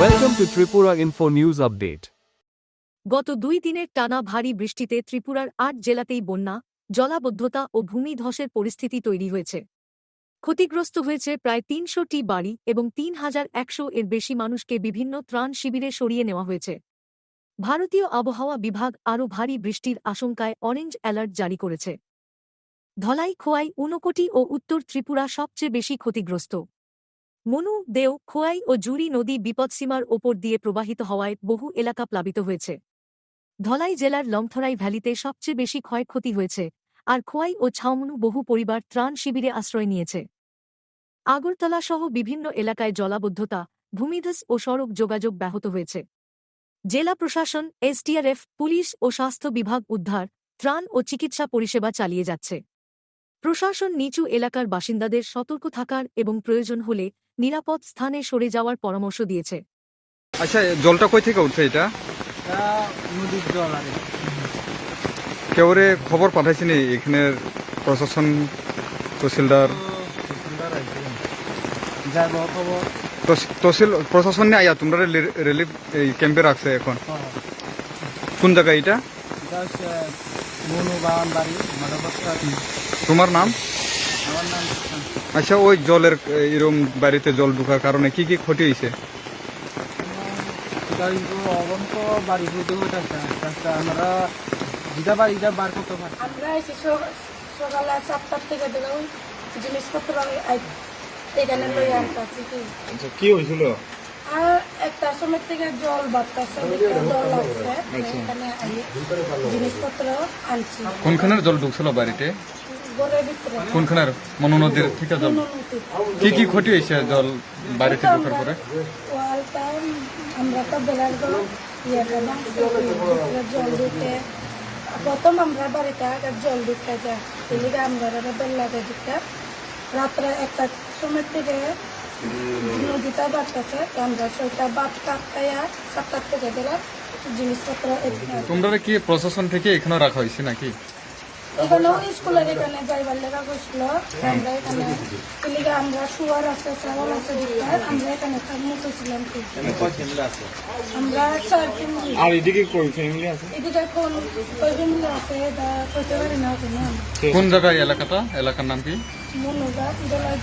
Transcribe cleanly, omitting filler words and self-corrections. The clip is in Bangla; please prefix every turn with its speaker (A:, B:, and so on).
A: Welcome to Tripura Info News Update.
B: গত 2 দিনের টানা ভারী বৃষ্টিতে ত্রিপুরার 8 জেলাতেই বন্যা, জলাবদ্ধতা ও ভূমিধসের পরিস্থিতি তৈরি হয়েছে। ক্ষতিগ্রস্ত হয়েছে প্রায় 300টি বাড়ি এবং 3100 এর বেশি মানুষকে বিভিন্ন ত্রাণ শিবিরে সরিয়ে নেওয়া হয়েছে। ভারতীয় আবহাওয়া বিভাগ আরও ভারী বৃষ্টির আশঙ্কায় অরেঞ্জ অ্যালার্ট জারি করেছে। ধলাই, খোয়াই, ঊনকোটি ও উত্তর ত্রিপুরা সবচেয়ে বেশি ক্ষতিগ্রস্ত। মনু, দেও, খোয়াই ও জুরি নদী বিপদসীমার ওপর দিয়ে প্রবাহিত হওয়ায় বহু এলাকা প্লাবিত হয়েছে। ধলাই জেলার লংথরাই ভ্যালিতে সবচেয়ে বেশি ক্ষয়ক্ষতি হয়েছে, আর খোয়াই ও ছাউমনু বহু পরিবার ত্রাণ শিবিরে আশ্রয় নিয়েছে। আগরতলা সহ বিভিন্ন এলাকায় জলাবদ্ধতা, ভূমিধস ও সড়ক যোগাযোগ ব্যাহত হয়েছে। জেলা প্রশাসন, এসডিআরএফ, পুলিশ ও স্বাস্থ্য বিভাগ উদ্ধার, ত্রাণ ও চিকিৎসা পরিষেবা চালিয়ে যাচ্ছে। প্রশাসন নিচু এলাকার বাসিন্দাদের সতর্ক থাকার এবং প্রয়োজন হলে নিরাপদ স্থানে সরে যাওয়ার পরামর্শ দিয়েছে।
C: আচ্ছা, জলটা কই থেকে উঠছে? এটা
D: নদীর জল আর
C: কেউ খবর পাঠাইছিনি এখানের প্রশাসন, তহসিলদার?
D: যাইব খবর
C: তহসিল প্রশাসন নিয়ে আইয়া তোমরা রিলিফ এই ক্যাম্পে রাখছে এখন? কোন জায়গায় এটা?
D: মনু বাগান বাড়ি মাধবস্থান।
C: তোমার নাম?
D: আমার নাম
C: আচ্ছা, ওই জলের এরকম বাড়িতে জল ঢোকার কারণে কি কি ক্ষতি হয়েছে?
D: কিন্তু অবন্ত বাড়ি হইতে হইতেছে আমরা যেটা বাড়িটা বার করতে পারি।
E: আমরা এসে সকালে 7টার থেকে ওই জিনিসপত্র এখানে লই আনতেছি।
C: কি হয়েছিল?
E: আর একটা সময় থেকে জল বাড়তেছে, জল লাগছে, এখানে জিনিসপত্র আনছি।
C: কোনখানের জল ঢুকছিল বাড়িতে?
E: ঘরের ভিতরে
C: কোনখানের? মনু নদীর থেকে জল? কি কি ক্ষতি হয়েছে জল বাড়িতে ঢোকার পরে?
E: ওয়ালটা আমরা তো বেলার জল দিতে প্রথম আমরা বাড়িতে আগে জল দিতে যাই, এদিকে আমরা বেলাতে দিতে রাত্রে 1টার সময় থেকে নদীটা বাড়তেছে, আমরা 6টা বাদ কাটতাইয়া 7টার থেকে গেলাম জিনিসপত্র।
C: তোমরা কি প্রশাসন থেকে এখানে রাখা হয়েছে নাকি?
E: এখানেও স্কুলের এখানে যাইবার লেখা করছিল, আমরা এখানে এদিকে আমরা শুয়ার আছে, চাওয়াল আছে, আমরা এখানে মুখেছিলাম। আমরা 4 ফ্যামিলি।
C: আর এদিকে কই ফ্যামিলি আছে?
E: এদিকে কোন কই ফ্যামিলি আছে এটা কইতে পারি না।
C: কোন জায়গায় এলাকাটা? এলাকার নাম কি?
E: মনুগা, দলাই।